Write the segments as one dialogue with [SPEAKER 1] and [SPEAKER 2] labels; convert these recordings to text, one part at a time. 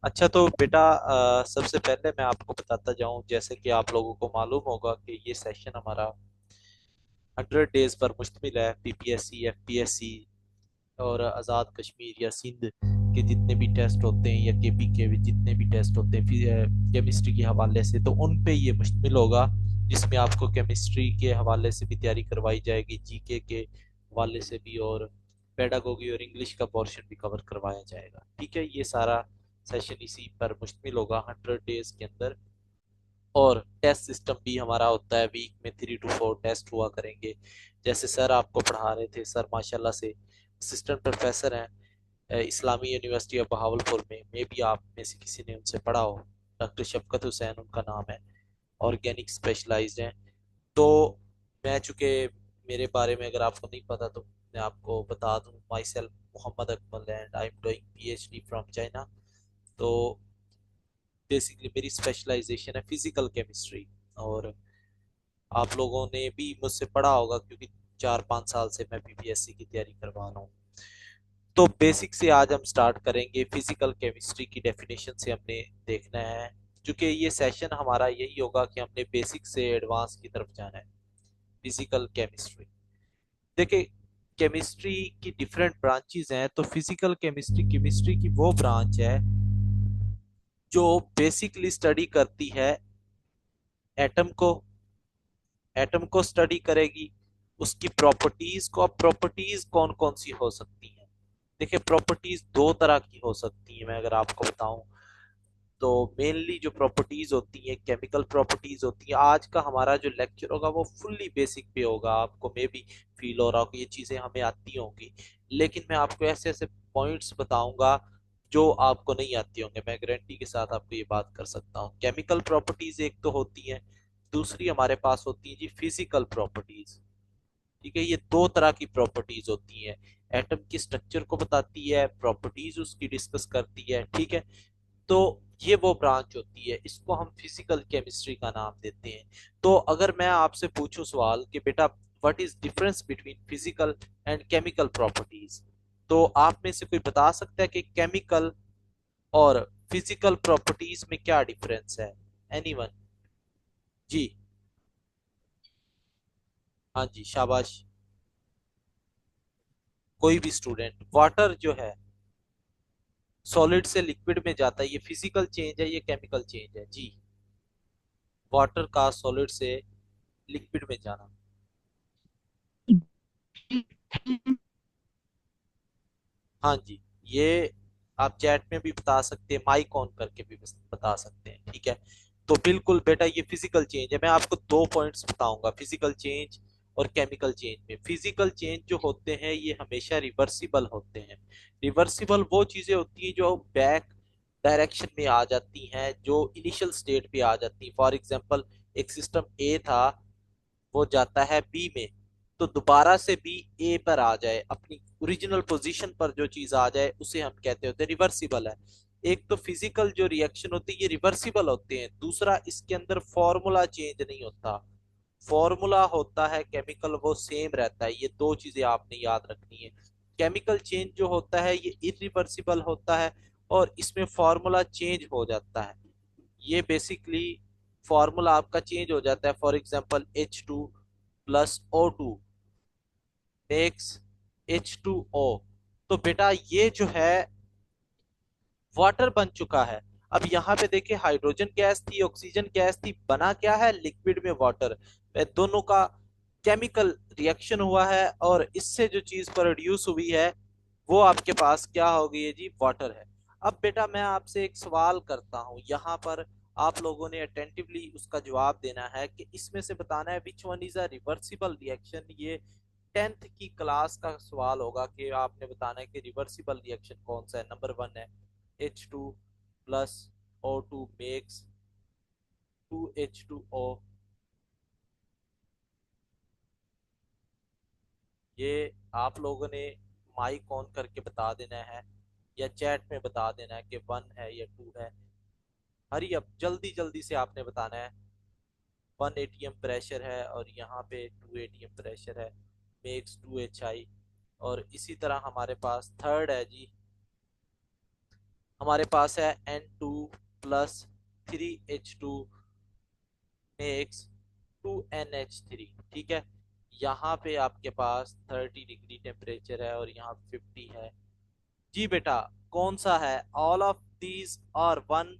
[SPEAKER 1] अच्छा तो बेटा, सबसे पहले मैं आपको बताता जाऊं, जैसे कि आप लोगों को मालूम होगा कि ये सेशन हमारा 100 डेज पर मुश्तमिल है। पीपीएससी, एफपीएससी और आज़ाद कश्मीर या सिंध के जितने भी टेस्ट होते हैं, या केपी के भी जितने भी टेस्ट होते हैं फिर केमिस्ट्री के हवाले से, तो उन पे ये मुश्तमिल होगा। जिसमें आपको केमिस्ट्री के हवाले से भी तैयारी करवाई जाएगी, जीके के हवाले से भी, और पेडागोगी और इंग्लिश का पोर्शन भी कवर करवाया जाएगा। ठीक है, ये सारा सेशन इसी पर मुश्तमिल होगा 100 डेज के अंदर। और टेस्ट सिस्टम भी हमारा होता है, वीक में 3 to 4 टेस्ट हुआ करेंगे। जैसे सर आपको पढ़ा रहे थे, सर माशाल्लाह से असिस्टेंट प्रोफेसर हैं इस्लामी यूनिवर्सिटी ऑफ बहावलपुर में। मे भी आप में से किसी ने उनसे पढ़ा हो। डॉक्टर शफकत हुसैन उनका नाम है, ऑर्गेनिक स्पेशलाइज्ड हैं। तो मैं चूंकि मेरे बारे में अगर आपको नहीं पता तो मैं आपको बता दूं, myself Mohammad Akmal and I am doing PhD from China. तो बेसिकली मेरी स्पेशलाइजेशन है फिजिकल केमिस्ट्री। और आप लोगों ने भी मुझसे पढ़ा होगा, क्योंकि 4-5 साल से मैं पीपीएससी की तैयारी करवा रहा हूँ। तो बेसिक से आज हम स्टार्ट करेंगे। फिजिकल केमिस्ट्री की डेफिनेशन से हमने देखना है, क्योंकि ये सेशन हमारा यही होगा कि हमने बेसिक से एडवांस की तरफ जाना है। फिजिकल केमिस्ट्री, देखिए, केमिस्ट्री की डिफरेंट ब्रांचेस हैं। तो फिजिकल केमिस्ट्री केमिस्ट्री की वो ब्रांच है जो बेसिकली स्टडी करती है एटम को। एटम को स्टडी करेगी, उसकी प्रॉपर्टीज को। अब प्रॉपर्टीज कौन कौन सी हो सकती हैं? देखिए, प्रॉपर्टीज दो तरह की हो सकती हैं, मैं अगर आपको बताऊं तो मेनली जो प्रॉपर्टीज होती हैं केमिकल प्रॉपर्टीज होती हैं। आज का हमारा जो लेक्चर होगा वो फुल्ली बेसिक पे होगा। आपको मे भी फील हो रहा हो कि ये चीजें हमें आती होंगी, लेकिन मैं आपको ऐसे ऐसे पॉइंट्स बताऊंगा जो आपको नहीं आती होंगे। मैं गारंटी के साथ आपको ये बात कर सकता हूँ। केमिकल प्रॉपर्टीज एक तो होती है, दूसरी हमारे पास होती है जी फिजिकल प्रॉपर्टीज। ठीक है, ये दो तरह की प्रॉपर्टीज होती हैं। एटम की स्ट्रक्चर को बताती है, प्रॉपर्टीज उसकी डिस्कस करती है। ठीक है, तो ये वो ब्रांच होती है, इसको हम फिजिकल केमिस्ट्री का नाम देते हैं। तो अगर मैं आपसे पूछूं सवाल कि बेटा, what is difference between physical and chemical properties, तो आप में से कोई बता सकता है कि केमिकल और फिजिकल प्रॉपर्टीज में क्या डिफरेंस है? एनीवन? जी, हाँ जी, शाबाश। कोई भी स्टूडेंट। वाटर जो है सॉलिड से लिक्विड में जाता है, ये फिजिकल चेंज है, ये केमिकल चेंज है जी। वाटर का सॉलिड से लिक्विड में जाना। हाँ जी, ये आप चैट में भी बता सकते हैं, माइक ऑन करके भी बता सकते हैं। ठीक है, तो बिल्कुल बेटा, ये फिजिकल चेंज है। मैं आपको दो पॉइंट्स बताऊंगा, फिजिकल चेंज और केमिकल चेंज में। फिजिकल चेंज जो होते हैं ये हमेशा रिवर्सिबल होते हैं। रिवर्सिबल वो चीजें होती हैं जो बैक डायरेक्शन में आ जाती हैं, जो इनिशियल स्टेट पे आ जाती हैं। फॉर एग्जांपल, एक सिस्टम ए था, वो जाता है बी में, तो दोबारा से बी ए पर आ जाए, अपनी ओरिजिनल पोजीशन पर जो चीज आ जाए उसे हम कहते होते हैं रिवर्सिबल है। एक तो फिजिकल जो रिएक्शन होती है ये रिवर्सिबल होते हैं, दूसरा इसके अंदर फॉर्मूला चेंज नहीं होता। फॉर्मूला होता है केमिकल, वो सेम रहता है। ये दो चीजें आपने याद रखनी है। केमिकल चेंज जो होता है ये इरिवर्सिबल होता है, और इसमें फॉर्मूला चेंज हो जाता है। ये बेसिकली फॉर्मूला आपका चेंज हो जाता है। For example, H2 + O2 makes H2O। तो बेटा ये जो है वाटर बन चुका है। अब यहाँ पे देखिए, हाइड्रोजन गैस थी, ऑक्सीजन गैस थी, बना क्या है? लिक्विड में वाटर। दोनों का केमिकल रिएक्शन हुआ है, और इससे जो चीज प्रोड्यूस हुई है वो आपके पास क्या हो गई है जी? वाटर है। अब बेटा मैं आपसे एक सवाल करता हूं, यहाँ पर आप लोगों ने अटेंटिवली उसका जवाब देना है कि इसमें से बताना है विच one is a reversible reaction. ये 10th की क्लास का सवाल होगा कि आपने बताना है कि रिवर्सिबल रिएक्शन कौन सा है। नंबर 1 है H2 + O2 मेक्स 2H2O। ये आप लोगों ने माइक ऑन करके बता देना है, या चैट में बता देना है कि 1 है या 2 है। हरी अब जल्दी जल्दी से आपने बताना है। 1 atm प्रेशर है और यहाँ पे 2 atm प्रेशर है, मेक्स 2Hi। और इसी तरह हमारे पास थर्ड है जी, हमारे पास है N2 plus 3H2 makes 2NH3। ठीक है, यहाँ पे आपके पास 30 डिग्री टेम्परेचर है और यहाँ 50 है। जी बेटा, कौन सा है? ऑल ऑफ दीज और वन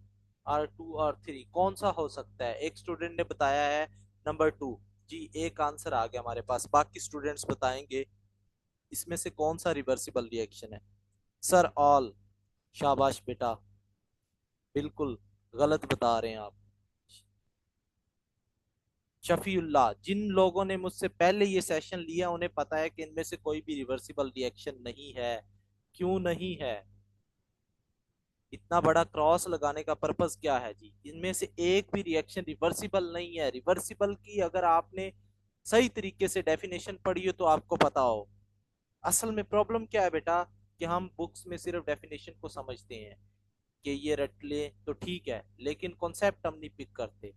[SPEAKER 1] और टू और थ्री, कौन सा हो सकता है? एक स्टूडेंट ने बताया है नंबर टू। जी, एक आंसर आ गया हमारे पास। बाकी स्टूडेंट्स बताएंगे इसमें से कौन सा रिवर्सिबल रिएक्शन है। Sir all. शाबाश बेटा, बिल्कुल गलत बता रहे हैं आप। शफीउल्लाह, जिन लोगों ने मुझसे पहले ये सेशन लिया उन्हें पता है कि इनमें से कोई भी रिवर्सिबल रिएक्शन नहीं है। क्यों नहीं है? इतना बड़ा क्रॉस लगाने का पर्पस क्या है जी? इनमें से एक भी रिएक्शन रिवर्सिबल नहीं है। रिवर्सिबल की अगर आपने सही तरीके से डेफिनेशन पढ़ी हो तो आपको पता हो। असल में प्रॉब्लम क्या है बेटा, कि हम बुक्स में सिर्फ डेफिनेशन को समझते हैं कि ये रट ले तो ठीक है, लेकिन कॉन्सेप्ट हम नहीं पिक करते।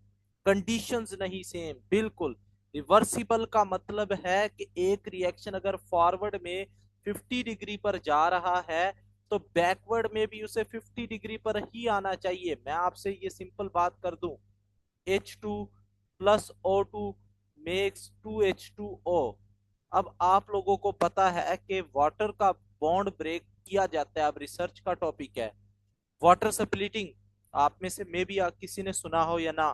[SPEAKER 1] कंडीशंस नहीं सेम, बिल्कुल। रिवर्सिबल का मतलब है कि एक रिएक्शन अगर फॉरवर्ड में 50 डिग्री पर जा रहा है तो बैकवर्ड में भी उसे 50 डिग्री पर ही आना चाहिए। मैं आपसे ये सिंपल बात कर दूं, H2 plus O2 makes 2H2O। अब आप लोगों को पता है कि वाटर का बॉन्ड ब्रेक किया जाता है। अब रिसर्च का टॉपिक है वाटर स्प्लिटिंग। आप में से मे भी किसी ने सुना हो या ना।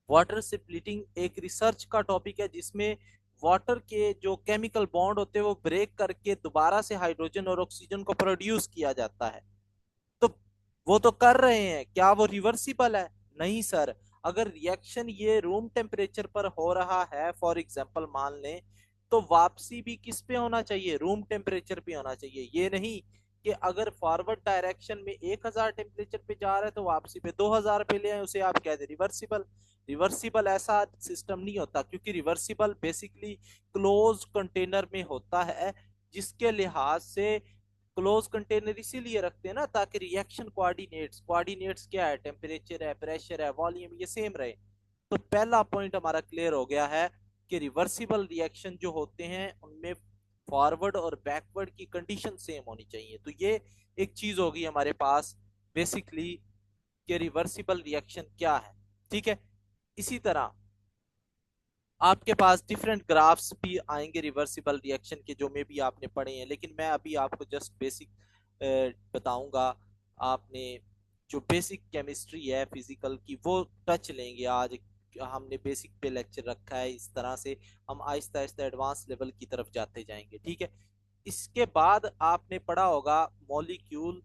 [SPEAKER 1] वाटर स्प्लिटिंग एक रिसर्च का टॉपिक है जिसमें वाटर के जो केमिकल बॉन्ड होते हैं वो ब्रेक करके दोबारा से हाइड्रोजन और ऑक्सीजन को प्रोड्यूस किया जाता है। तो वो तो कर रहे हैं, क्या वो रिवर्सिबल है? नहीं सर। अगर रिएक्शन ये रूम टेम्परेचर पर हो रहा है, फॉर एग्जांपल मान लें, तो वापसी भी किस पे होना चाहिए? रूम टेम्परेचर पे होना चाहिए। ये नहीं कि अगर फॉरवर्ड डायरेक्शन में 1000 टेम्परेचर पे जा रहा है तो वापसी पे 2000 पे ले आए, उसे आप कह दे रिवर्सिबल। रिवर्सिबल ऐसा सिस्टम नहीं होता, क्योंकि रिवर्सिबल बेसिकली क्लोज कंटेनर में होता है, जिसके लिहाज से क्लोज कंटेनर इसीलिए रखते हैं ना ताकि रिएक्शन कोऑर्डिनेट्स कोऑर्डिनेट्स क्या है, टेम्परेचर है, प्रेशर है, वॉल्यूम, ये सेम रहे। तो पहला पॉइंट हमारा क्लियर हो गया है कि रिवर्सिबल रिएक्शन जो होते हैं उनमें फॉरवर्ड और बैकवर्ड की कंडीशन सेम होनी चाहिए। तो ये एक चीज होगी हमारे पास बेसिकली कि रिवर्सिबल रिएक्शन क्या है। ठीक है, इसी तरह आपके पास डिफरेंट ग्राफ्स भी आएंगे रिवर्सिबल रिएक्शन के, जो में भी आपने पढ़े हैं, लेकिन मैं अभी आपको जस्ट बेसिक बताऊंगा। आपने जो बेसिक केमिस्ट्री है फिजिकल की वो टच लेंगे आज। हमने बेसिक पे लेक्चर रखा है, इस तरह से हम आहिस्ता आहिस्ता एडवांस लेवल की तरफ जाते जाएंगे। ठीक है, इसके बाद आपने पढ़ा होगा मॉलिक्यूल।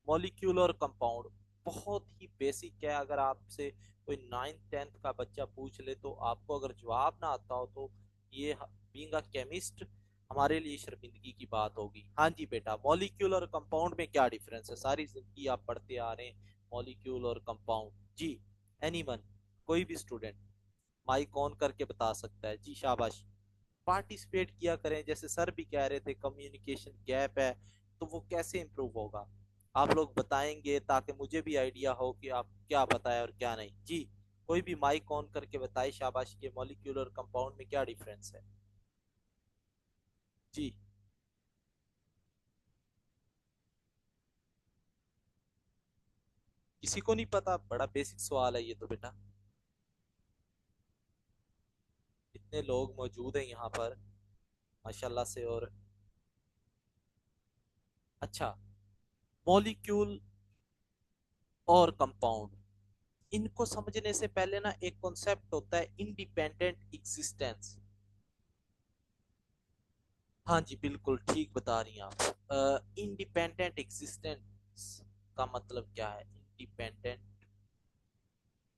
[SPEAKER 1] मॉलिक्यूल और कंपाउंड बहुत ही बेसिक है। अगर आपसे कोई 9th 10th का बच्चा पूछ ले तो आपको अगर जवाब ना आता हो तो ये बीइंग अ केमिस्ट हमारे लिए शर्मिंदगी की बात होगी। हाँ जी बेटा, मॉलिक्यूल और कंपाउंड में क्या डिफरेंस है? सारी जिंदगी आप पढ़ते आ रहे हैं मॉलिक्यूल और कंपाउंड। जी, एनीवन, कोई भी स्टूडेंट माइक ऑन करके बता सकता है। जी शाबाश, पार्टिसिपेट किया करें। जैसे सर भी कह रहे थे कम्युनिकेशन गैप है, तो वो कैसे इंप्रूव होगा? आप लोग बताएंगे ताकि मुझे भी आइडिया हो कि आप क्या पता है और क्या नहीं। जी, कोई भी माइक ऑन करके बताए शाबाश के मॉलिक्यूल और कंपाउंड में क्या डिफरेंस है। जी, किसी को नहीं पता? बड़ा बेसिक सवाल है ये तो बेटा। इतने लोग मौजूद हैं यहाँ पर माशाल्लाह से। और अच्छा, मॉलिक्यूल और कंपाउंड, इनको समझने से पहले ना एक कॉन्सेप्ट होता है इंडिपेंडेंट एग्जिस्टेंस। हाँ जी, बिल्कुल ठीक बता रही हैं आप। इंडिपेंडेंट एग्जिस्टेंस का मतलब क्या है? Independent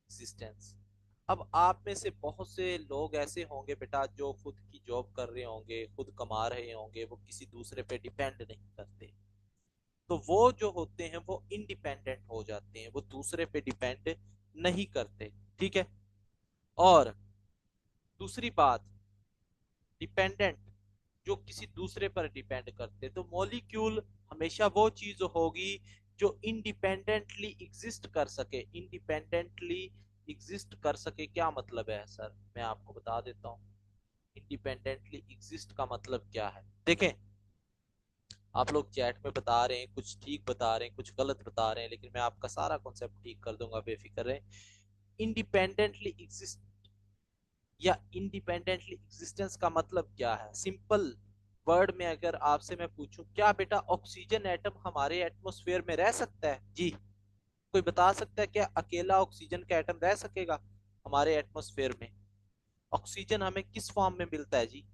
[SPEAKER 1] existence. अब आप में से बहुत से लोग ऐसे होंगे बेटा जो खुद की जॉब कर रहे होंगे, खुद कमा रहे होंगे, वो किसी दूसरे पे डिपेंड नहीं करते। तो वो जो होते हैं वो इंडिपेंडेंट हो जाते हैं, वो दूसरे पे डिपेंड नहीं करते। ठीक है, और दूसरी बात, डिपेंडेंट जो किसी दूसरे पर डिपेंड करते, तो मॉलिक्यूल हमेशा वो चीज होगी जो इंडिपेंडेंटली एग्जिस्ट कर सके। इंडिपेंडेंटली एग्जिस्ट कर सके क्या मतलब है सर? मैं आपको बता देता हूँ इंडिपेंडेंटली एग्जिस्ट का मतलब क्या है। देखें, आप लोग चैट में बता रहे हैं, कुछ ठीक बता रहे हैं, कुछ गलत बता रहे हैं, लेकिन मैं आपका सारा कॉन्सेप्ट ठीक कर दूंगा, बेफिक्र रहे। इंडिपेंडेंटली एग्जिस्ट या इंडिपेंडेंटली एग्जिस्टेंस का मतलब क्या है? सिंपल वर्ड में अगर आपसे मैं पूछूं, क्या बेटा ऑक्सीजन एटम हमारे एटमॉस्फेयर में रह सकता है? जी, कोई बता सकता है क्या अकेला ऑक्सीजन का एटम रह सकेगा हमारे एटमॉस्फेयर में? ऑक्सीजन हमें किस फॉर्म में मिलता है जी?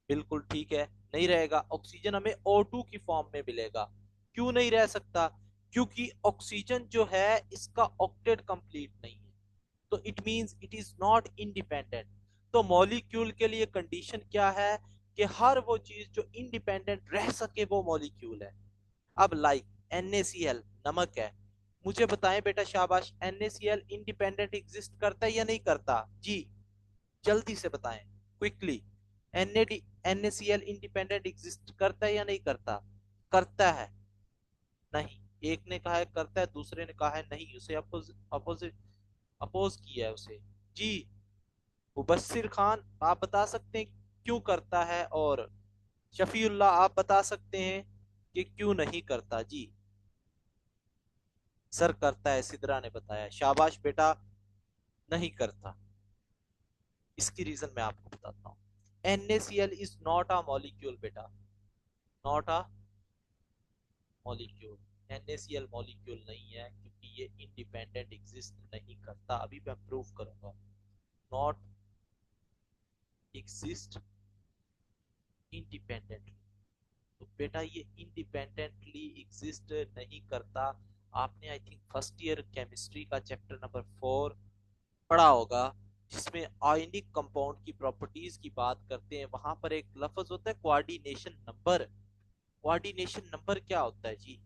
[SPEAKER 1] बिल्कुल ठीक है, नहीं रहेगा। ऑक्सीजन हमें O2 की फॉर्म में मिलेगा। क्यों नहीं रह सकता? क्योंकि ऑक्सीजन जो है इसका ऑक्टेट कंप्लीट नहीं है, तो it means it is not independent. तो मॉलिक्यूल के लिए कंडीशन क्या है कि हर वो चीज जो इंडिपेंडेंट रह सके वो मॉलिक्यूल है। अब लाइक NaCl नमक है, मुझे बताएं बेटा शाबाश, NaCl इंडिपेंडेंट एग्जिस्ट करता है या नहीं करता? जी, जल्दी से बताएं, quickly. NAD NaCl independent exist करता है या नहीं करता? करता है। नहीं, एक ने कहा है करता है, दूसरे ने कहा है नहीं, उसे अपोजिट अपोज किया है उसे। जी, मुबस्सिर खान आप बता सकते हैं क्यों करता है, और शफीउल्लाह आप बता सकते हैं कि क्यों नहीं करता? जी सर करता है, सिद्रा ने बताया, शाबाश बेटा, नहीं करता। इसकी रीजन मैं आपको बताता हूँ। NaCl is not a molecule बेटा, not a molecule. NaCl molecule नहीं है क्योंकि ये इंडिपेंडेंट एग्जिस्ट नहीं करता, अभी मैं प्रूव करूंगा। नॉट एग्जिस्ट इंडिपेंडेंटली, तो बेटा ये इंडिपेंडेंटली एग्जिस्ट नहीं करता। आपने I think first year chemistry का चैप्टर नंबर 4 पढ़ा होगा, जिसमें आयनिक कंपाउंड की प्रॉपर्टीज की बात करते हैं। वहां पर एक लफ्ज होता है कोऑर्डिनेशन नंबर। कोऑर्डिनेशन नंबर क्या होता है जी?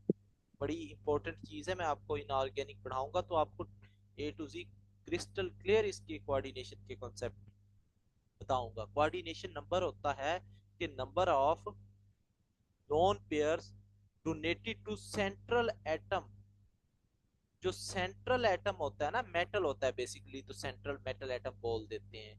[SPEAKER 1] बड़ी इंपॉर्टेंट चीज है, मैं आपको इनऑर्गेनिक पढ़ाऊंगा तो आपको A to Z crystal clear इसके कोऑर्डिनेशन के कॉन्सेप्ट बताऊंगा। कोऑर्डिनेशन नंबर होता है कि number of lone pairs donated to central atom. जो सेंट्रल एटम होता है ना, मेटल होता है बेसिकली, तो सेंट्रल मेटल एटम बोल देते हैं।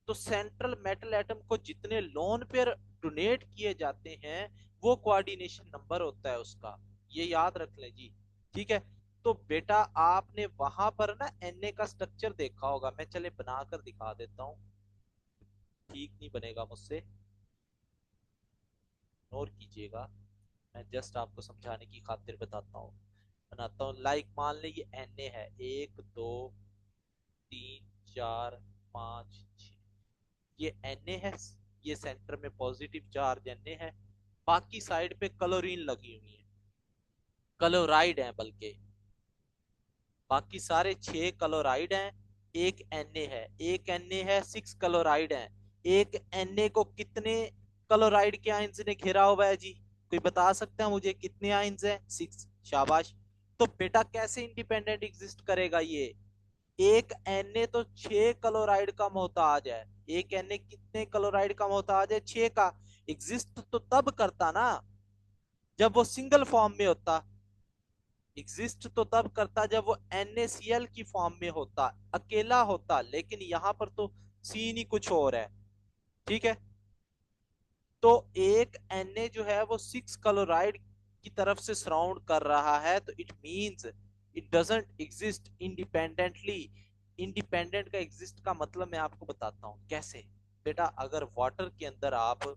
[SPEAKER 1] तो सेंट्रल मेटल एटम को जितने लोन पेयर डोनेट किए जाते हैं वो कोऑर्डिनेशन नंबर होता है उसका, ये याद रख लें जी। ठीक है, तो बेटा आपने वहां पर ना Na का स्ट्रक्चर देखा होगा, मैं चले बनाकर दिखा देता हूँ, ठीक नहीं बनेगा मुझसे, इग्नोर कीजिएगा, मैं जस्ट आपको समझाने की खातिर बताता हूँ, बनाता हूँ। लाइक मान ले ये Na है, 1 2 3 4 5 6, ये Na है, ये सेंटर में पॉजिटिव चार्ज Na है, बाकी साइड पे क्लोरीन लगी हुई है, क्लोराइड है बल्कि, बाकी सारे 6 क्लोराइड हैं, एक Na है, एक Na है, 6 क्लोराइड हैं। एक Na को कितने क्लोराइड के आयंस ने घेरा हुआ है जी? कोई बता सकता है मुझे कितने आयंस हैं? 6, शाबाश। तो बेटा कैसे इंडिपेंडेंट एग्जिस्ट करेगा ये? एक Na तो 6 क्लोराइड का मोहताज है, एक Na कितने क्लोराइड का मोहताज है? 6 का। एग्जिस्ट तो तब करता ना जब वो सिंगल फॉर्म में होता, एग्जिस्ट तो तब करता जब वो NaCl की फॉर्म में होता, अकेला होता, लेकिन यहां पर तो सीन ही कुछ और है। ठीक है, तो एक Na जो है वो 6 क्लोराइड की तरफ से सराउंड कर रहा है, तो it means it doesn't exist independently. Independent का एग्जिस्ट का मतलब मैं आपको बताता हूं कैसे। बेटा अगर वाटर के अंदर आप,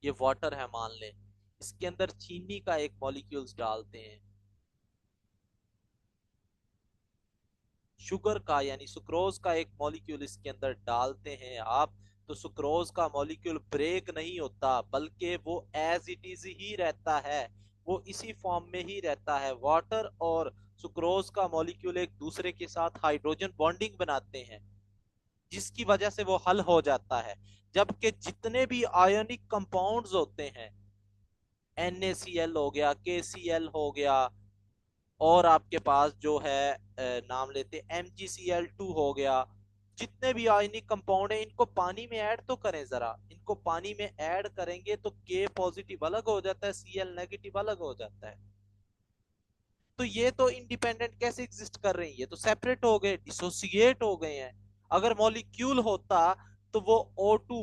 [SPEAKER 1] ये वाटर है मान लें, इसके अंदर चीनी का एक मॉलिक्यूल्स डालते हैं, शुगर का यानी सुक्रोज का एक मॉलिक्यूल इसके अंदर डालते हैं आप, तो सुक्रोज का मॉलिक्यूल ब्रेक नहीं होता, बल्कि वो एज इट इज ही रहता है, वो इसी फॉर्म में ही रहता है। वाटर और सुक्रोज का मॉलिक्यूल एक दूसरे के साथ हाइड्रोजन बॉन्डिंग बनाते हैं, जिसकी वजह से वो हल हो जाता है। जबकि जितने भी आयोनिक कंपाउंड्स होते हैं, NaCl हो गया, KCl हो गया, और आपके पास जो है नाम लेते MgCl2 हो गया, जितने भी आयनिक कंपाउंड है इनको पानी में ऐड तो करें जरा, इनको पानी में ऐड करेंगे तो K पॉजिटिव अलग हो जाता है, Cl नेगेटिव अलग हो जाता है। तो ये तो इंडिपेंडेंट कैसे एग्जिस्ट कर रही है? ये तो सेपरेट हो गए, डिसोसिएट हो गए हैं। अगर मॉलिक्यूल होता तो वो O2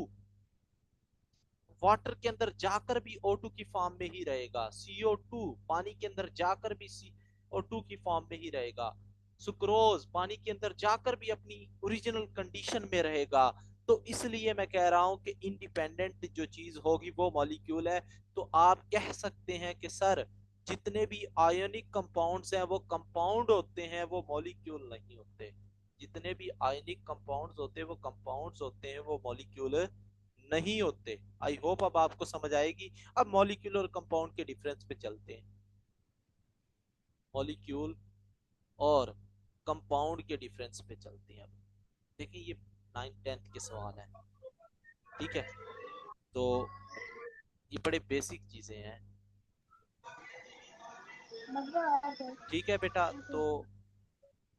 [SPEAKER 1] वाटर के अंदर जाकर भी O2 की फॉर्म में ही रहेगा, CO2 पानी के अंदर जाकर भी CO2 की फॉर्म में ही रहेगा, सुक्रोज पानी के अंदर जाकर भी अपनी ओरिजिनल कंडीशन में रहेगा। तो इसलिए मैं कह रहा हूं कि इंडिपेंडेंट जो चीज होगी वो मॉलिक्यूल है। तो आप कह सकते हैं कि सर जितने भी आयनिक कंपाउंड्स हैं वो कंपाउंड होते हैं, वो मॉलिक्यूल नहीं होते। जितने भी आयनिक कंपाउंड्स होते हैं वो कंपाउंड्स होते हैं, वो मॉलिक्यूल नहीं होते। आई होप अब आपको समझ आएगी। अब मॉलिक्यूल और कंपाउंड के डिफरेंस पे चलते हैं। मॉलिक्यूल और कंपाउंड के डिफरेंस पे चलते हैं। अब देखिए ये 9th 10th के सवाल हैं, ठीक है। तो ये बड़े बेसिक चीजें हैं, ठीक है बेटा। तो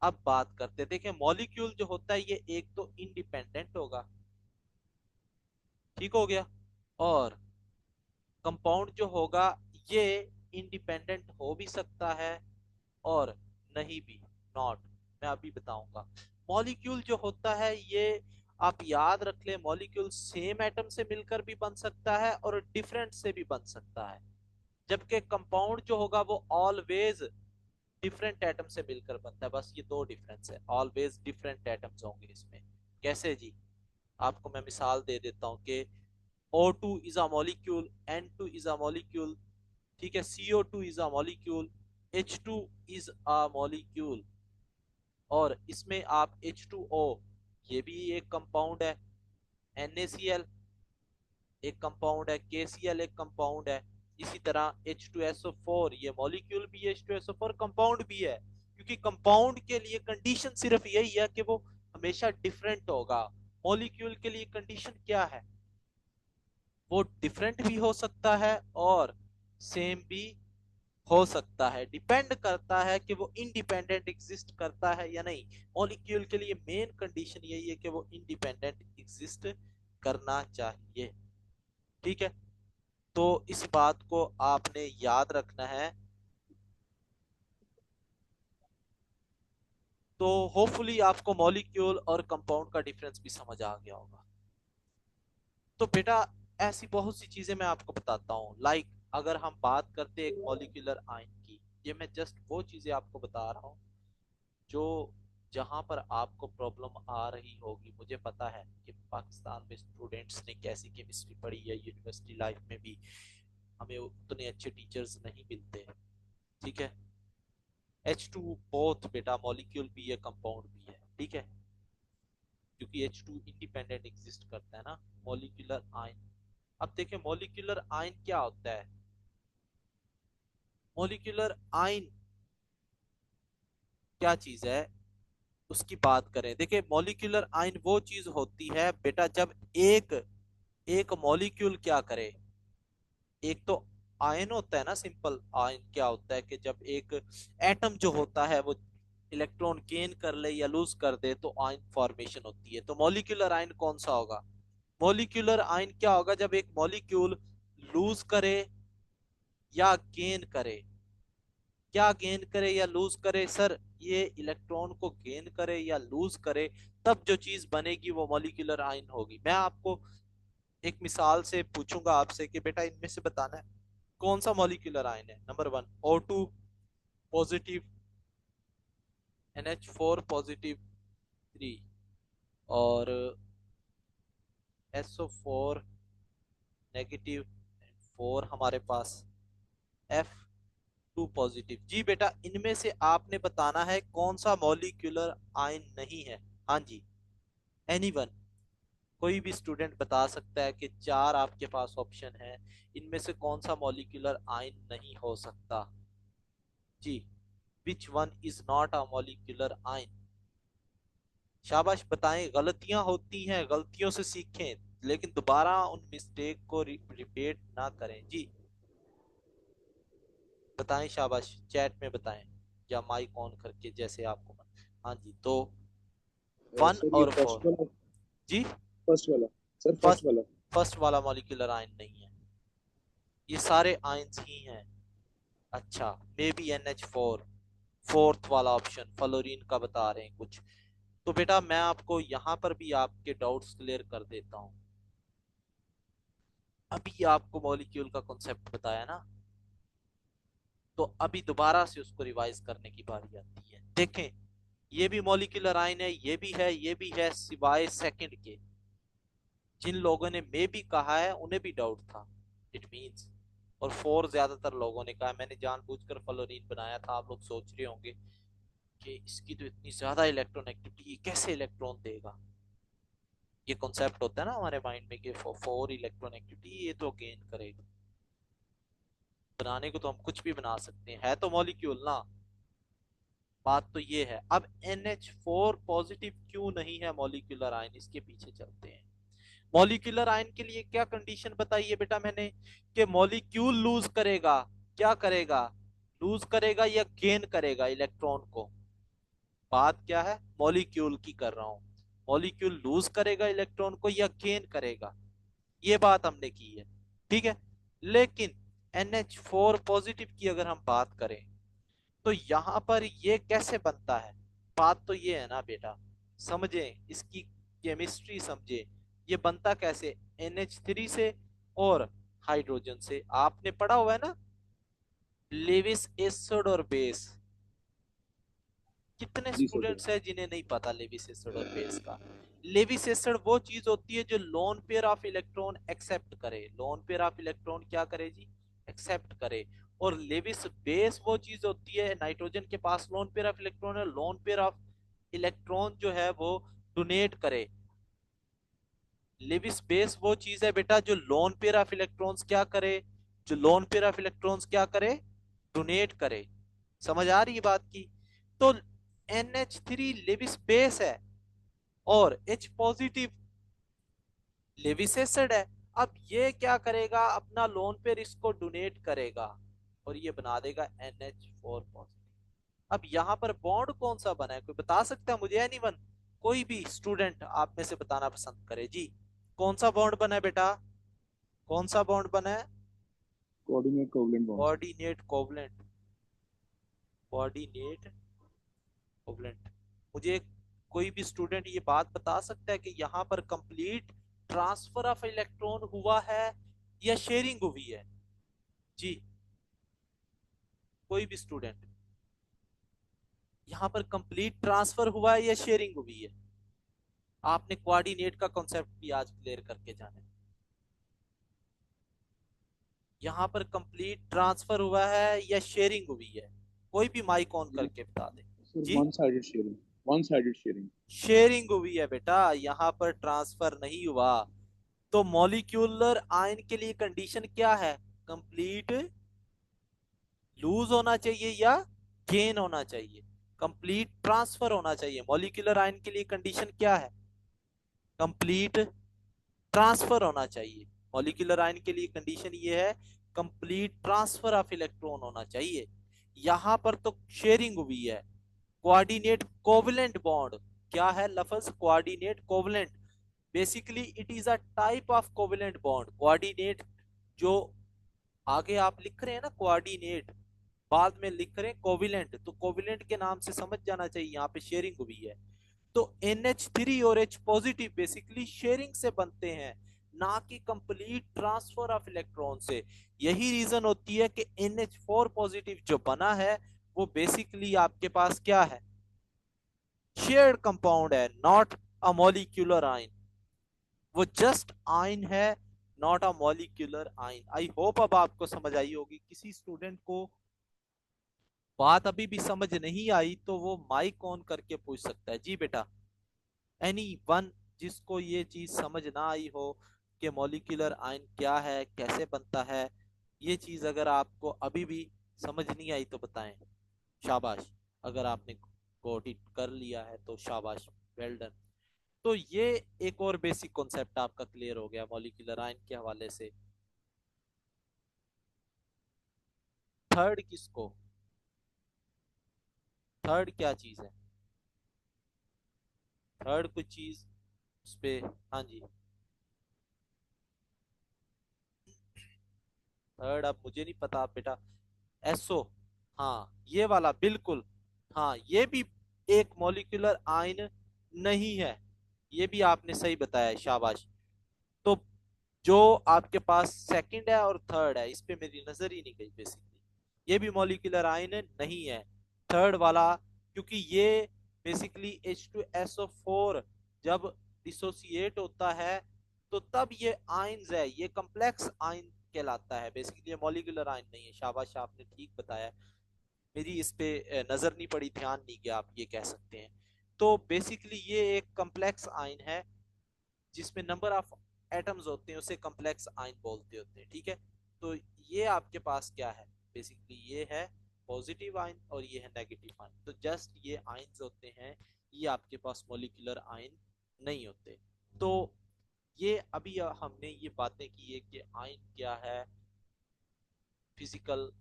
[SPEAKER 1] अब बात करते हैं, देखिए मॉलिक्यूल जो होता है ये एक तो इंडिपेंडेंट होगा, ठीक हो गया। और कंपाउंड जो होगा ये इंडिपेंडेंट हो भी सकता है और नहीं भी, नॉट। मैं अभी बताऊंगा। मॉलिक्यूल जो होता है ये आप याद रख ले, मॉलिक्यूल सेम एटम से मिलकर भी बन सकता है और डिफरेंट से भी बन सकता है, जबकि कंपाउंड जो होगा वो ऑलवेज डिफरेंट एटम से मिलकर बनता है। बस ये दो डिफरेंस है, ऑलवेज डिफरेंट एटम्स होंगे इसमें। कैसे जी? आपको मैं मिसाल दे देता हूँ कि O2 is a molecule, N2 is a molecule, ठीक है, CO2 is a molecule, H2 is a molecule। और इसमें आप H2O, ये भी एक कंपाउंड है, NaCl एक कंपाउंड है, KCl एक कंपाउंड है। इसी तरह H2SO4 ये मॉलिक्यूल भी है, H2SO4 कंपाउंड भी है। क्योंकि कंपाउंड के लिए कंडीशन सिर्फ यही है कि वो हमेशा डिफरेंट होगा। मॉलिक्यूल के लिए कंडीशन क्या है? वो डिफरेंट भी हो सकता है और सेम भी हो सकता है, डिपेंड करता है कि वो इंडिपेंडेंट एग्जिस्ट करता है या नहीं। मॉलिक्यूल के लिए मेन कंडीशन यही है कि वो इंडिपेंडेंट एग्जिस्ट करना चाहिए, ठीक है। तो इस बात को आपने याद रखना है। तो होपफुली आपको मॉलिक्यूल और कंपाउंड का डिफरेंस भी समझ आ गया होगा। तो बेटा ऐसी बहुत सी चीजें मैं आपको बताता हूँ, लाइक अगर हम बात करते हैं एक मॉलिक्यूलर आयन की, ये मैं जस्ट वो चीजें आपको बता रहा हूँ जो जहां पर आपको प्रॉब्लम आ रही होगी। मुझे पता है कि पाकिस्तान में स्टूडेंट्स ने कैसी केमिस्ट्री पढ़ी है, यूनिवर्सिटी लाइफ में भी हमें उतने अच्छे टीचर्स नहीं मिलते, ठीक है। H2 बोथ बेटा मॉलिक्यूल भी है कंपाउंड भी है, ठीक है, क्योंकि H2 इंडिपेंडेंट एग्जिस्ट करता है ना। मॉलिक्यूलर आयन, अब देखिए मॉलिक्यूलर आयन क्या होता है। मॉलिक्यूलर आयन क्या चीज है उसकी बात करें। देखिए मॉलिक्यूलर आयन वो चीज होती है बेटा जब एक एक मॉलिक्यूल क्या करे। एक तो आयन होता है ना, सिंपल आयन क्या होता है कि जब एक एटम जो होता है वो इलेक्ट्रॉन गेन कर ले या लूज कर दे तो आयन फॉर्मेशन होती है। तो मॉलिक्यूलर आयन कौन सा होगा? मॉलिक्यूलर आयन क्या होगा जब एक मॉलिक्यूल लूज करे या गेन करे। क्या गेन करे या लूज करे सर? ये इलेक्ट्रॉन को गेन करे या लूज करे तब जो चीज बनेगी वो मॉलिक्यूलर आयन होगी। मैं आपको एक मिसाल से पूछूंगा आपसे कि बेटा इनमें से बताना है कौन सा मॉलिक्यूलर आयन है। Number 1 O2 positive, NH4 positive 3, और SO4 नेगेटिव 4 हमारे पास, F2 पॉजिटिव। जी बेटा इनमें से आपने बताना है कौन सा मॉलिक्यूलर आयन नहीं है। हाँ जी, एनीवन, कोई भी स्टूडेंट बता सकता है कि चार आपके पास ऑप्शन है, इनमें से कौन सा मॉलिक्यूलर आयन नहीं हो सकता। जी, which one is not a molecular ion? शाबाश बताएं। गलतियां होती हैं, गलतियों से सीखें, लेकिन दोबारा उन मिस्टेक को रिपीट ना करें। जी बताएं, शाबाश चैट में बताएं या माइक ऑन करके जैसे आपको मन। हाँ जी, तो 1
[SPEAKER 2] सर ये
[SPEAKER 1] और 4।
[SPEAKER 2] फर्स्ट वाला,
[SPEAKER 1] जी
[SPEAKER 2] फर्स्ट वाला, सर
[SPEAKER 1] फर्स्ट
[SPEAKER 2] फर्स्ट वाला।
[SPEAKER 1] फर्स्ट वाला मॉलिक्यूलर आयन नहीं है, ये सारे आयन्स ही हैं। अच्छा, मे बी NH4, फोर्थ वाला ऑप्शन फ्लोरीन का बता रहे हैं कुछ। तो बेटा मैं आपको यहाँ पर भी आपके डाउट्स क्लियर कर देता हूँ। अभी आपको मॉलिक्यूल का कॉन्सेप्ट बताया ना, तो अभी दोबारा से उसको रिवाइज करने की बारी आती है। देखें, ये भी मॉलिक्यूलर आयन है, ये भी है, ये भी है, सिवाय सेकंड के। जिन लोगों ने मे भी कहा है उन्हें भी डाउट था, इट मींस। और फोर ज्यादातर लोगों ने कहा। मैंने जानबूझकर फ्लोरीन बनाया था। आप लोग सोच रहे होंगे कि इसकी तो इतनी ज्यादा इलेक्ट्रॉन एक्टिविटी, कैसे इलेक्ट्रॉन देगा। ये कॉन्सेप्ट होता है ना हमारे माइंड में कि फोर इलेक्ट्रॉन एक्टिविटी, ये तो गेन करेगा। बनाने को तो हम कुछ भी बना सकते हैं, है तो मॉलिक्यूल ना। बात तो ये है। अब NH4 पॉजिटिव क्यों नहीं है मॉलिक्यूलर आयन, इसके पीछे चलते हैं। मॉलिक्यूलर आयन के लिए क्या कंडीशन बताई है बेटा मैंने, कि मॉलिक्यूल लूज करेगा। क्या करेगा? लूज करेगा या गेन करेगा इलेक्ट्रॉन को। बात क्या है, मॉलिक्यूल की कर रहा हूं। मॉलिक्यूल लूज करेगा इलेक्ट्रॉन को या गेन करेगा, ये बात हमने की है। ठीक है। लेकिन NH4 पॉजिटिव की अगर हम बात करें, तो यहां पर ये कैसे बनता है। बात तो ये है ना बेटा, समझे इसकी केमिस्ट्री समझे। ये बनता कैसे, NH3 से और हाइड्रोजन से। आपने पढ़ा हुआ है ना, लेविस एसिड और बेस। कितने
[SPEAKER 2] जी सर जी।
[SPEAKER 1] स्टूडेंट्स हैं जिन्हें नहीं पता लेविस एसिड और बेस का। लेविस एसिड वो चीज होती है जो lone pair of electron accept करे। लोन पेयर ऑफ इलेक्ट्रॉन क्या करे जी, एक्सेप्ट करे। और लेविस बेस वो चीज होती है, नाइट्रोजन के पास लोन पेयर ऑफ इलेक्ट्रॉन है, लोन पेयर ऑफ इलेक्ट्रॉन जो है वो डोनेट करे। लेविस बेस वो चीज है बेटा जो लोन पेयर ऑफ इलेक्ट्रॉन्स क्या करे, जो लोन पेयर ऑफ इलेक्ट्रॉन्स क्या करे, डोनेट करे। समझ आ रही है बात की। तो NH3 लेविस बेस है और H पॉजिटिव लेविस एसिड है। अब ये क्या करेगा, अपना लोन पेयर इसको डोनेट करेगा और ये बना देगा NH4 पॉजिटिव। अब यहाँ पर बॉन्ड कौन सा बना है, कोई बता सकता है मुझे? एनीवन, कोई भी स्टूडेंट आप में से बताना पसंद करे जी। कौन सा बॉन्ड बना है बेटा, कौन सा बॉन्ड बना है?
[SPEAKER 2] Coordinate covalent bond sir.
[SPEAKER 1] Coordinate covalent. Coordinate covalent. मुझे कोई भी स्टूडेंट ये बात बता सकता है कि यहाँ पर कंप्लीट ट्रांसफर ऑफ इलेक्ट्रॉन हुआ है या शेयरिंग हुई है जी? कोई भी स्टूडेंट, यहाँ पर कंप्लीट ट्रांसफर हुआ है या शेयरिंग हुई है? आपने कोऑर्डिनेट का कॉन्सेप्ट भी आज क्लियर करके जाना है। यहाँ पर कंप्लीट ट्रांसफर हुआ है या शेयरिंग हुई है? कोई भी माइक ऑन
[SPEAKER 2] जी
[SPEAKER 1] करके बता दे
[SPEAKER 2] सर,
[SPEAKER 1] जी।
[SPEAKER 2] One sided sharing. One sided sharing.
[SPEAKER 1] Sharing हुई है बेटा, यहाँ पर ट्रांसफर नहीं हुआ। तो मॉलिक्यूलर आयन के लिए कंडीशन क्या है, कंप्लीट लूज होना चाहिए या गेन होना चाहिए, कंप्लीट ट्रांसफर होना चाहिए। मॉलिक्यूलर आयन के लिए कंडीशन क्या है, कंप्लीट ट्रांसफर होना चाहिए। मॉलिक्यूलर आयन के लिए कंडीशन ये है, कंप्लीट ट्रांसफर ऑफ इलेक्ट्रॉन होना चाहिए। यहां पर तो शेयरिंग हुई है। कोऑर्डिनेट कोवलेंट बॉन्ड, क्या है लफ्ज coordinate covalent. Basically it is a type of covalent bond. Coordinate जो आगे आप लिख रहे हैं ना कोऑर्डिनेट, बाद में लिख रहे हैं कोविलेंट, तो कोविलेंट के नाम से समझ जाना चाहिए यहाँ पे शेयरिंग हुई है। तो NH3 और H पॉजिटिव बेसिकली शेयरिंग से बनते हैं, ना कि कंप्लीट ट्रांसफर ऑफ इलेक्ट्रॉन से। यही रीजन होती है कि NH4 पॉजिटिव जो बना है वो बेसिकली आपके पास क्या है, शेयर्ड कंपाउंड है, नॉट अ मॉलिक्यूलर आयन। वो जस्ट आयन है, not a molecular ion. I hope अब आपको समझ आई होगी। किसी स्टूडेंट को बात अभी भी समझ नहीं आई तो वो माइक ऑन करके पूछ सकता है जी बेटा। एनी वन जिसको ये चीज समझ ना आई हो कि मॉलिक्यूलर आयन क्या है, कैसे बनता है, ये चीज अगर आपको अभी भी समझ नहीं आई तो बताएं। शाबाश। अगर आपने गॉट इट कर लिया है तो शाबाश, वेल डन। तो ये एक और बेसिक कॉन्सेप्ट आपका क्लियर हो गया मॉलिक्यूलर आयन के हवाले से। थर्ड किसको, थर्ड क्या चीज है, थर्ड कुछ चीज उस पे। हाँ जी, थर्ड अब मुझे नहीं पता बेटा। एसओ, हाँ ये वाला बिल्कुल। हाँ ये भी एक मॉलिक्यूलर आयन नहीं है, ये भी आपने सही बताया है, शाबाश। तो जो आपके पास सेकंड है और थर्ड है, इस पे मेरी नजर ही नहीं गई बेसिकली। ये भी मॉलिक्यूलर आयन नहीं है थर्ड वाला, क्योंकि ये बेसिकली H2SO4 जब डिसोसिएट होता है तो तब ये आयन्स है, ये कॉम्प्लेक्स आयन कहलाता है बेसिकली, ये मॉलिक्यूलर आयन नहीं है। शाबाश, आपने ठीक बताया, मेरी इस पे नजर नहीं पड़ी, ध्यान नहीं गया, आप ये कह सकते हैं। तो बेसिकली ये एक कॉम्प्लेक्स आयन है जिसमें नंबर ऑफ एटम्स होते हैं, उसे कॉम्प्लेक्स आयन बोलते होते हैं, ठीक है। तो ये आपके पास क्या है, बेसिकली ये है पॉजिटिव आयन और ये है नेगेटिव आयन। तो जस्ट ये आयन्स होते हैं, ये आपके पास मॉलिक्यूलर आयन नहीं होते। तो ये अभी हमने ये बातें की है कि आयन क्या है, फिजिकल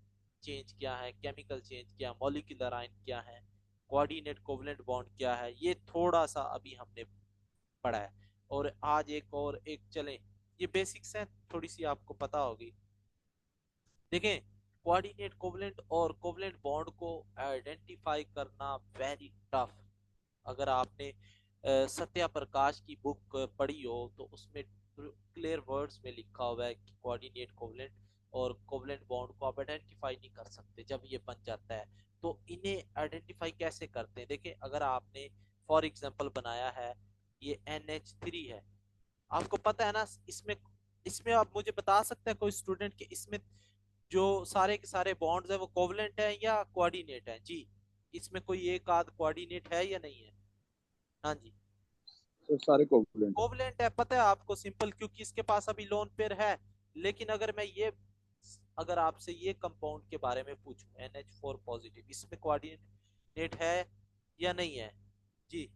[SPEAKER 1] चेंज क्या है, केमिकल चेंज क्या है, मॉलिक्यूलर आयन क्या है, कोऑर्डिनेट कोवलेंट बॉन्ड क्या है, ये थोड़ा सा अभी हमने पढ़ा है। और आज एक चलें, ये बेसिक्स हैं, थोड़ी सी आपको पता होगी। देखें, कोऑर्डिनेट कोवलेंट और कोवलेंट बॉन्ड को आइडेंटिफाई करना वेरी टफ। अगर आपने सत्या प्रकाश की बुक पढ़ी हो तो उसमें क्लियर वर्ड्स में लिखा हुआ है कि कोऑर्डिनेट कोवलेंट और कोवलेंट बॉन्ड को आप आइडेंटिफाई नहीं कर सकते जब ये बन जाता है। तो इन्हें आइडेंटिफाई कैसे करते हैं, देखिए अगर आपने फॉर एग्जांपल बनाया है, ये NH3 है, आपको पता है ना, इसमें इसमें आप मुझे बता सकते हैं कोई स्टूडेंट कि इसमें जो सारे के सारे बॉन्ड्स है वो कोवलेंट है या कोऑर्डिनेट है? जी, इसमें कोई एक आध कोऑर्डिनेट है या नहीं है? हाँ जी,
[SPEAKER 2] तो सारे कोवलेंट है।
[SPEAKER 1] कोवलेंट है, पता है आपको, सिंपल, क्योंकि इसके पास अभी लोन पेयर है। लेकिन अगर आपसे ये कंपाउंड के बारे में पूछूं, NH4 पॉजिटिव, इसमें कोऑर्डिनेट है या नहीं है? जी,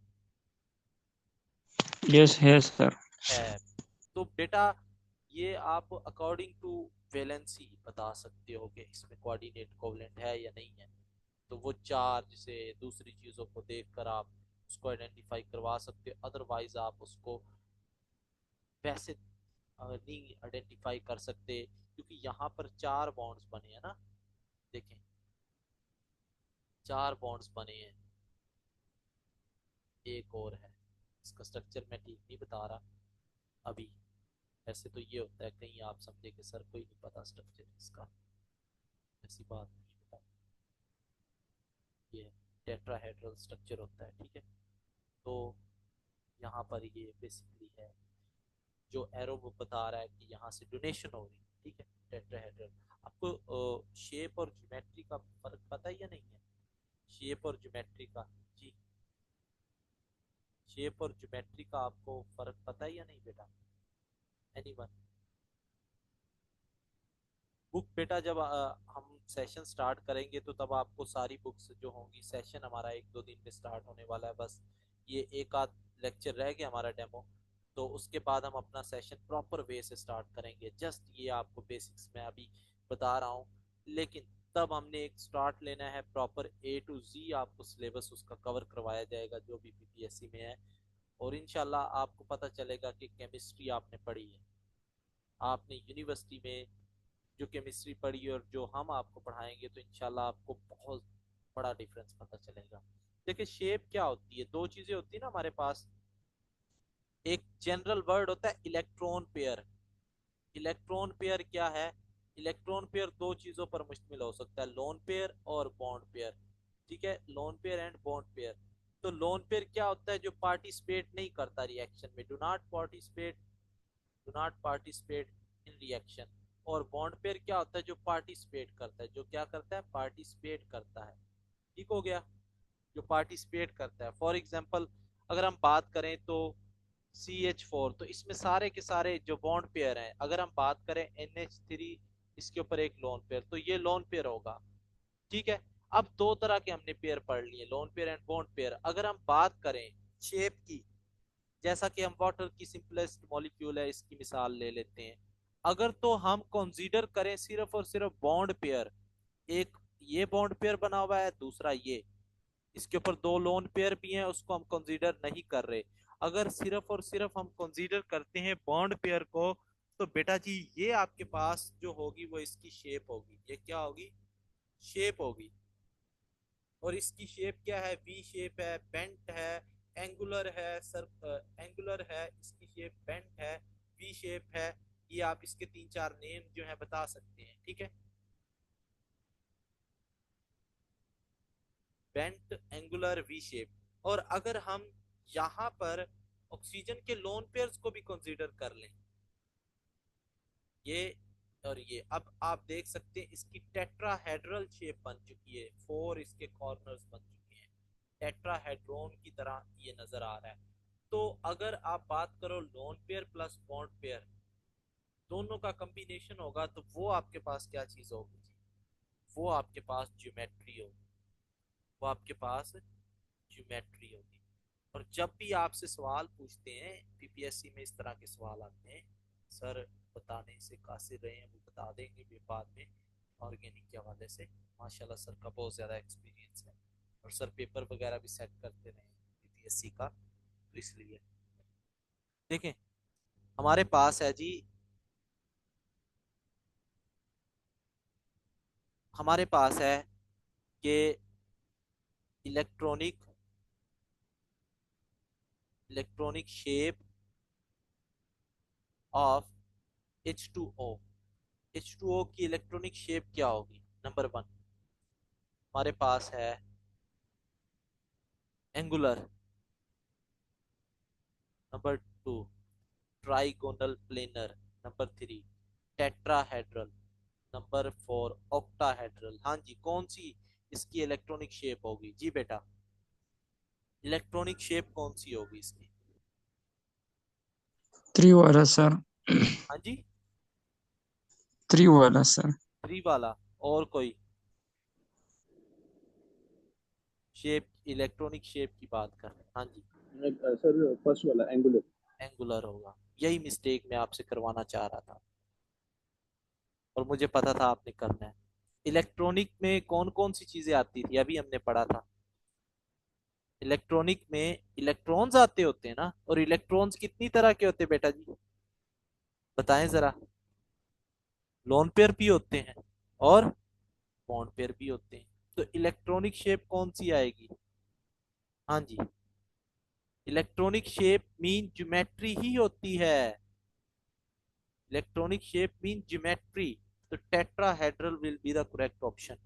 [SPEAKER 3] यस है सर।
[SPEAKER 1] है। तो बेटा ये आप अकॉर्डिंग टू वैलेंसी बता सकते हो कि इसमें कोऑर्डिनेट कोवलेंट है या नहीं है। तो वो चार्ज से दूसरी चीजों को देखकर आप उसको आइडेंटिफाई करवा सकते हो, अदरवाइज आप उसको वैसे नहीं आइडेंटिफाई कर सकते, क्योंकि यहाँ पर चार बॉन्ड्स बने हैं ना, देखें चार बॉन्ड्स बने हैं, एक और है, इसका स्ट्रक्चर मैं ठीक नहीं बता रहा अभी। ऐसे तो ये होता है कहीं आप समझे कि सर कोई नहीं पता स्ट्रक्चर इसका, ऐसी बात नहीं होता। ये टेट्राहेड्रल स्ट्रक्चर होता है, ठीक है। तो यहाँ पर ये बेसिकली है जो एरो वो बता रहा है कि यहाँ से डोनेशन हो रही है, ठीक है, टेट्राहेड्रल। आपको शेप और ज्योमेट्री का फर्क पता है या नहीं है? शेप और ज्योमेट्री का, जी, शेप और ज्योमेट्री का आपको फर्क पता है या नहीं बेटा? एनीवन? बुक बेटा जब हम सेशन स्टार्ट करेंगे तो तब आपको सारी बुक्स जो होंगी, सेशन हमारा एक दो दिन में स्टार्ट होने वाला है, बस ये एक आध लेक्चर रह गया हमारा डेमो, तो उसके बाद हम अपना सेशन प्रॉपर वे से स्टार्ट करेंगे। जस्ट ये आपको बेसिक्स में अभी बता रहा हूँ, लेकिन तब हमने एक स्टार्ट लेना है प्रॉपर A to Z, आपको सिलेबस उसका कवर करवाया जाएगा जो भी PPSC में है। और इंशाल्लाह आपको पता चलेगा कि केमिस्ट्री आपने पढ़ी है, आपने यूनिवर्सिटी में जो केमिस्ट्री पढ़ी और जो हम आपको पढ़ाएंगे, तो इंशाल्लाह आपको बहुत बड़ा डिफरेंस पता चलेगा। देखिए शेप क्या होती है, दो चीजें होती है ना हमारे पास, एक जनरल वर्ड होता है इलेक्ट्रॉन पेयर। इलेक्ट्रॉन पेयर क्या है? इलेक्ट्रॉन पेयर दो चीजों पर मुश्तमिल हो सकता है, लोन पेयर और बॉन्ड पेयर, ठीक है, lone pair and bond pair. तो लोन पेयर क्या होता है? जो पार्टिसिपेट नहीं करता रिएक्शन में, do not participate in reaction. और बॉन्ड पेयर क्या होता है? जो पार्टिसिपेट करता है, जो क्या करता है? पार्टिसिपेट करता है, ठीक हो गया, जो पार्टिसिपेट करता है। फॉर एग्जाम्पल अगर हम बात करें तो CH4, तो इसमें सारे के सारे जो बॉन्ड पेयर हैं, अगर हम बात करें NH3, इसके ऊपर एक लोन पेयर, तो ये लोन पेयर होगा, ठीक है। अब दो तरह के हमने पेयर पढ़ लिए, lone pair and bond pair. अगर हम बात करें शेप की, जैसा कि हम वाटर की सिंपलेस्ट मॉलिक्यूल है, इसकी मिसाल ले लेते हैं। अगर तो हम कंसीडर करें सिर्फ और सिर्फ बॉन्ड पेयर, एक ये बॉन्ड पेयर बना हुआ है, दूसरा ये, इसके ऊपर दो लोन पेयर भी हैं, उसको हम कंसीडर नहीं कर रहे। अगर सिर्फ और सिर्फ हम कंसीडर करते हैं बॉन्ड पेयर को, तो बेटा जी ये आपके पास जो होगी वो इसकी शेप होगी। ये क्या होगी? शेप होगी। और इसकी शेप क्या है? वी शेप है, बेंट है, एंगुलर है, सर एंगुलर है, इसकी शेप बेंट है, वी शेप है। ये आप इसके 3-4 नेम जो है बता सकते हैं, ठीक है। Bent angular V shape. और अगर हम यहाँ पर ऑक्सीजन के लोन पेयर्स को भी कंसीडर कर लें, ये और ये, अब आप देख सकते हैं इसकी टेट्राहेड्रल शेप बन चुकी है, 4 इसके कॉर्नर्स बन चुके हैं, टेट्राहेड्रोन की तरह ये नजर आ रहा है। तो अगर आप बात करो lone pair plus bond pair दोनों का कॉम्बिनेशन होगा, तो वो आपके पास क्या चीज होगी जी? वो आपके पास ज्योमेट्री होगी, वो आपके पास ज्योमेट्री होगी। और जब भी आपसे सवाल पूछते हैं पीपीएससी में, इस तरह के सवाल आते हैं, सर बताने से कासिर रहे हैं, वो बता देंगे भी बाद में ऑर्गेनिक के हवाले से। माशाल्लाह सर का बहुत ज़्यादा एक्सपीरियंस है, और सर पेपर वगैरह भी सेट करते रहे पीपीएससी का, तो इसलिए देखें हमारे पास है जी, हमारे पास है कि electronic electronic shape of H2O। H2O की इलेक्ट्रॉनिक शेप क्या होगी? नंबर 1 हमारे पास है angular, number 2 trigonal planar, number 3 tetrahedral, number 4 octahedral. हाँ जी, कौन सी इसकी इलेक्ट्रॉनिक शेप होगी जी बेटा? इलेक्ट्रॉनिक शेप कौन सी होगी इसकी?
[SPEAKER 3] थ्री वाला सर।
[SPEAKER 1] हाँ जी,
[SPEAKER 3] थ्री वाला सर।
[SPEAKER 1] 3 वाला। और कोई शेप, इलेक्ट्रॉनिक शेप की बात कर रहे हैं? हाँ जी,
[SPEAKER 2] सर फर्स्ट वाला एंगुलर।
[SPEAKER 1] एंगुलर होगा। यही मिस्टेक मैं आपसे करवाना चाह रहा था, और मुझे पता था आपने करना है। इलेक्ट्रॉनिक में कौन कौन सी चीजें आती थी, अभी हमने पढ़ा था। इलेक्ट्रॉनिक में इलेक्ट्रॉन्स आते होते हैं ना, और इलेक्ट्रॉन्स कितनी तरह के होते हैं बेटा जी? बताएं जरा। लोन पेयर भी होते हैं और बॉन्ड पेयर भी होते हैं। तो इलेक्ट्रॉनिक शेप कौन सी आएगी? हाँ जी, इलेक्ट्रॉनिक शेप मीन ज्योमेट्री ही होती है। इलेक्ट्रॉनिक शेप मीन ज्योमेट्री, तो tetrahedral will be the correct option.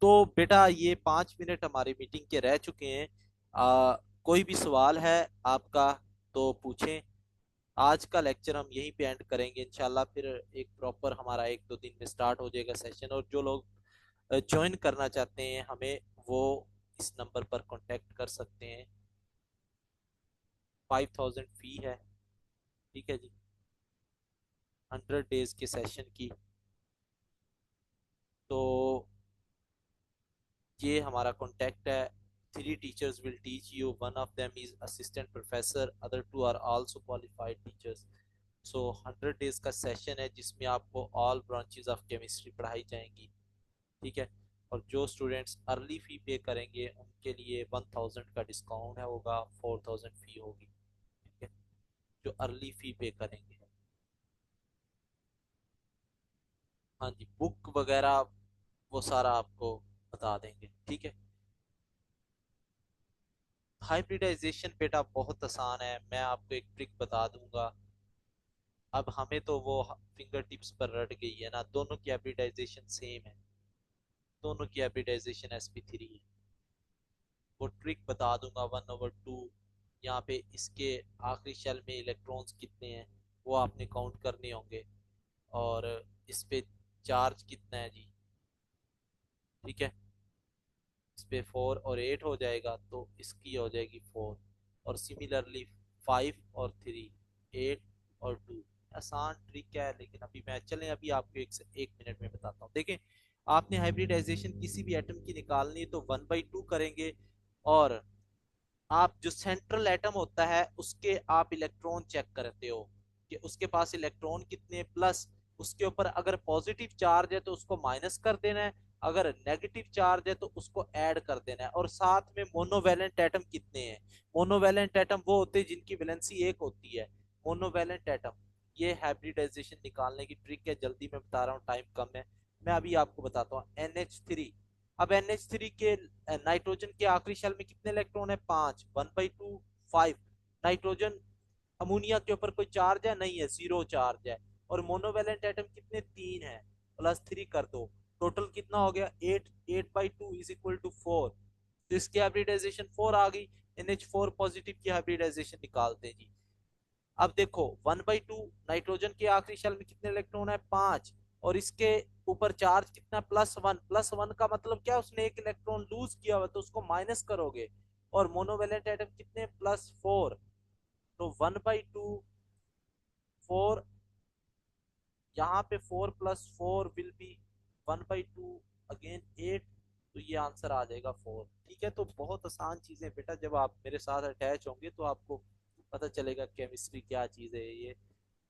[SPEAKER 1] तो बेटा ये 5 मिनट हमारी मीटिंग के रह चुके हैं। कोई भी सवाल है आपका तो पूछें। आज का लेक्चर हम यहीं पे एंड करेंगे इंशाल्लाह, फिर एक प्रॉपर हमारा 1-2 दिन में स्टार्ट हो जाएगा सेशन। और जो लोग ज्वाइन करना चाहते हैं हमें, वो इस नंबर पर कांटेक्ट कर सकते हैं। 5000 फी है, ठीक है जी, 100 डेज के सेशन की। तो ये हमारा कांटेक्ट है। 3 teachers will teach you, one of them is assistant professor, other 2 are also qualified teachers. So 100 days का सेशन है जिसमें आपको ऑल ब्रांचेस ऑफ केमिस्ट्री पढ़ाई जाएंगी, ठीक है। और जो स्टूडेंट्स अर्ली फी पे करेंगे उनके लिए 1000 का डिस्काउंट है होगा, 4000 फी होगी, ठीक है, जो अर्ली फी पे करेंगे। हाँ जी, बुक वगैरह वो सारा आपको बता देंगे, ठीक है। हाइब्रिडाइजेशन बेटा बहुत आसान है, मैं आपको एक ट्रिक बता दूंगा। अब हमें तो वो फिंगर टिप्स पर रट गई है ना, दोनों की हाइब्रिडाइजेशन सेम है, दोनों की हाइब्रिडाइजेशन sp3 है। वो ट्रिक बता दूंगा 1/2। यहाँ पे इसके आखिरी शेल में इलेक्ट्रॉन्स कितने हैं वो आपने काउंट करने होंगे, और इस पे चार्ज कितना है जी, ठीक है। इस पे 4 और 8 हो जाएगा, तो इसकी हो जाएगी 4। और सिमिलरली 5 और 3, 8 और 2। आसान ट्रिक है, लेकिन अभी मैं चलें अभी आपको 1 मिनट में बताता हूँ। देखें, आपने हाइब्रिडाइजेशन किसी भी एटम की निकालनी है तो 1/2 करेंगे, और आप जो सेंट्रल एटम होता है उसके आप इलेक्ट्रॉन चेक करते हो कि उसके पास इलेक्ट्रॉन कितने, प्लस उसके ऊपर अगर पॉजिटिव चार्ज है तो उसको माइनस कर देना है, अगर नेगेटिव चार्ज है तो उसको ऐड कर देना है। और साथ में मोनोवैलेंट एटम कितने हैं? मोनोवैलेंट एटम वो होते हैं जिनकी वैलेंसी 1 होती है, मोनोवैलेंट एटम। ये हाइब्रिडाइजेशन निकालने की ट्रिक है, जल्दी मैं बता रहा हूँ, टाइम कम है। मैं अभी आपको बताता हूँ NH3। अब NH3 के नाइट्रोजन के आखिरी शेल में कितने इलेक्ट्रॉन है? 5, 1/2, 5 नाइट्रोजन। अमोनिया के ऊपर कोई चार्ज है? नहीं है, जीरो चार्ज है। और मोनोवेलेंट एटम कितने? 3 है। +3 कर दो, टोटल कितना हो गया? 8। 8/2 इज इक्वल टू 4। तो इसकी हाइब्रिडाइजेशन 4 आ गई। NH4 पॉजिटिव की हाइब्रिडाइजेशन निकालते हैं जी। अब देखो 1/2, नाइट्रोजन के आखिरी शेल में कितने इलेक्ट्रॉन है? 5। और इसके ऊपर चार्ज कितना? +1। +1 का मतलब क्या? उसने एक इलेक्ट्रॉन लूज किया हुआ, तो उसको माइनस करोगे। और मोनोवेलेंट एटम कितने? +4। तो 1/2 4, यहाँ पे 4 + 4 विल बी 1/2 अगेन 8। तो ये आंसर आ जाएगा 4। ठीक है, तो बहुत आसान चीजें बेटा, जब आप मेरे साथ अटैच होंगे तो आपको पता चलेगा केमिस्ट्री क्या चीज है। ये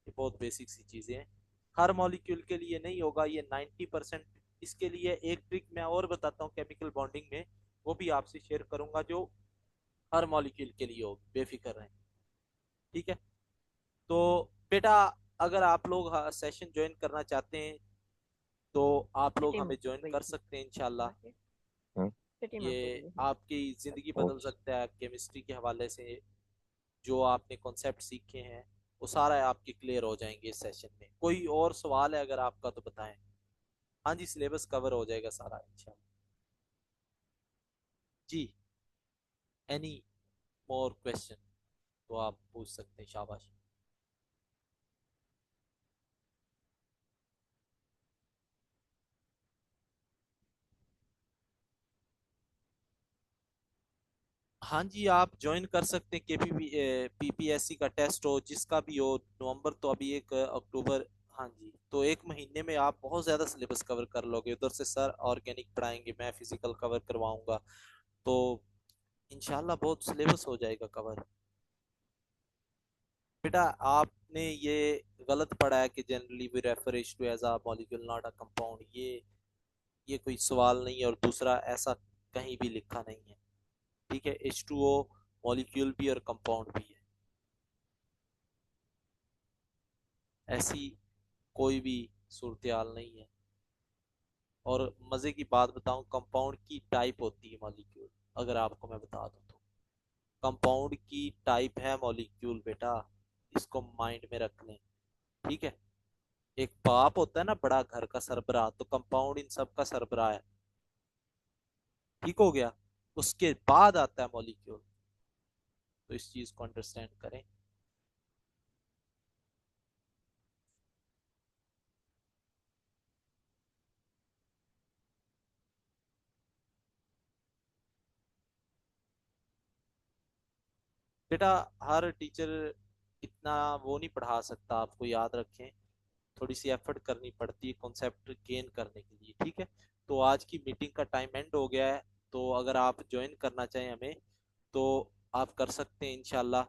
[SPEAKER 1] बहुत बेसिक सी चीजें हैं। हर मॉलिक्यूल के लिए नहीं होगा ये 90%। इसके लिए एक ट्रिक मैं और बताता हूँ केमिकल बॉन्डिंग में, वो भी आपसे शेयर करूंगा, जो हर मॉलिक्यूल के लिए होगी, बेफिक्र रहें। ठीक है, तो बेटा अगर आप लोग सेशन ज्वाइन करना चाहते हैं तो आप लोग हमें ज्वाइन कर सकते हैं इंशाल्लाह। ये आपकी जिंदगी बदल सकता है केमिस्ट्री के हवाले से। जो आपने कॉन्सेप्ट सीखे हैं वो सारा आपके क्लियर हो जाएंगे इस सेशन में। कोई और सवाल है अगर आपका तो बताएं। हाँ जी, सिलेबस कवर हो जाएगा सारा इंशाल्लाह जी। एनी मोर क्वेश्चन तो आप पूछ सकते हैं, शाबाश। हाँ जी, आप ज्वाइन कर सकते हैं। PPSC का टेस्ट हो जिसका भी हो, नवंबर तो अभी, एक अक्टूबर। हाँ जी, तो एक महीने में आप बहुत ज्यादा सिलेबस कवर कर लोगे। उधर से सर ऑर्गेनिक पढ़ाएंगे, मैं फिजिकल कवर करवाऊंगा, तो इंशाल्लाह बहुत सिलेबस हो जाएगा कवर। बेटा आपने ये गलत पढ़ा है कि generally we refer each to as a molecule not a compound. ये कोई सवाल नहीं है, और दूसरा ऐसा कहीं भी लिखा नहीं है। ठीक है, H2O मॉलिक्यूल भी और कंपाउंड भी है, ऐसी कोई भी सूरत हाल नहीं है। और मजे की बात बताऊं, कंपाउंड की टाइप होती है मॉलिक्यूल, अगर आपको मैं बता दूं तो कंपाउंड की टाइप है मॉलिक्यूल बेटा, इसको माइंड में रख लें। ठीक है, एक बाप होता है ना बड़ा घर का सरबराह, तो कंपाउंड इन सब का सरबराह है। ठीक हो गया, उसके बाद आता है मॉलिक्यूल। तो इस चीज को अंडरस्टैंड करें। बेटा हर टीचर इतना वो नहीं पढ़ा सकता, आपको याद रखें। थोड़ी सी एफर्ट करनी पड़ती है कॉन्सेप्ट गेन करने के लिए। ठीक है, तो आज की मीटिंग का टाइम एंड हो गया है। तो अगर आप ज्वाइन करना चाहें हमें तो आप कर सकते हैं इंशाल्लाह।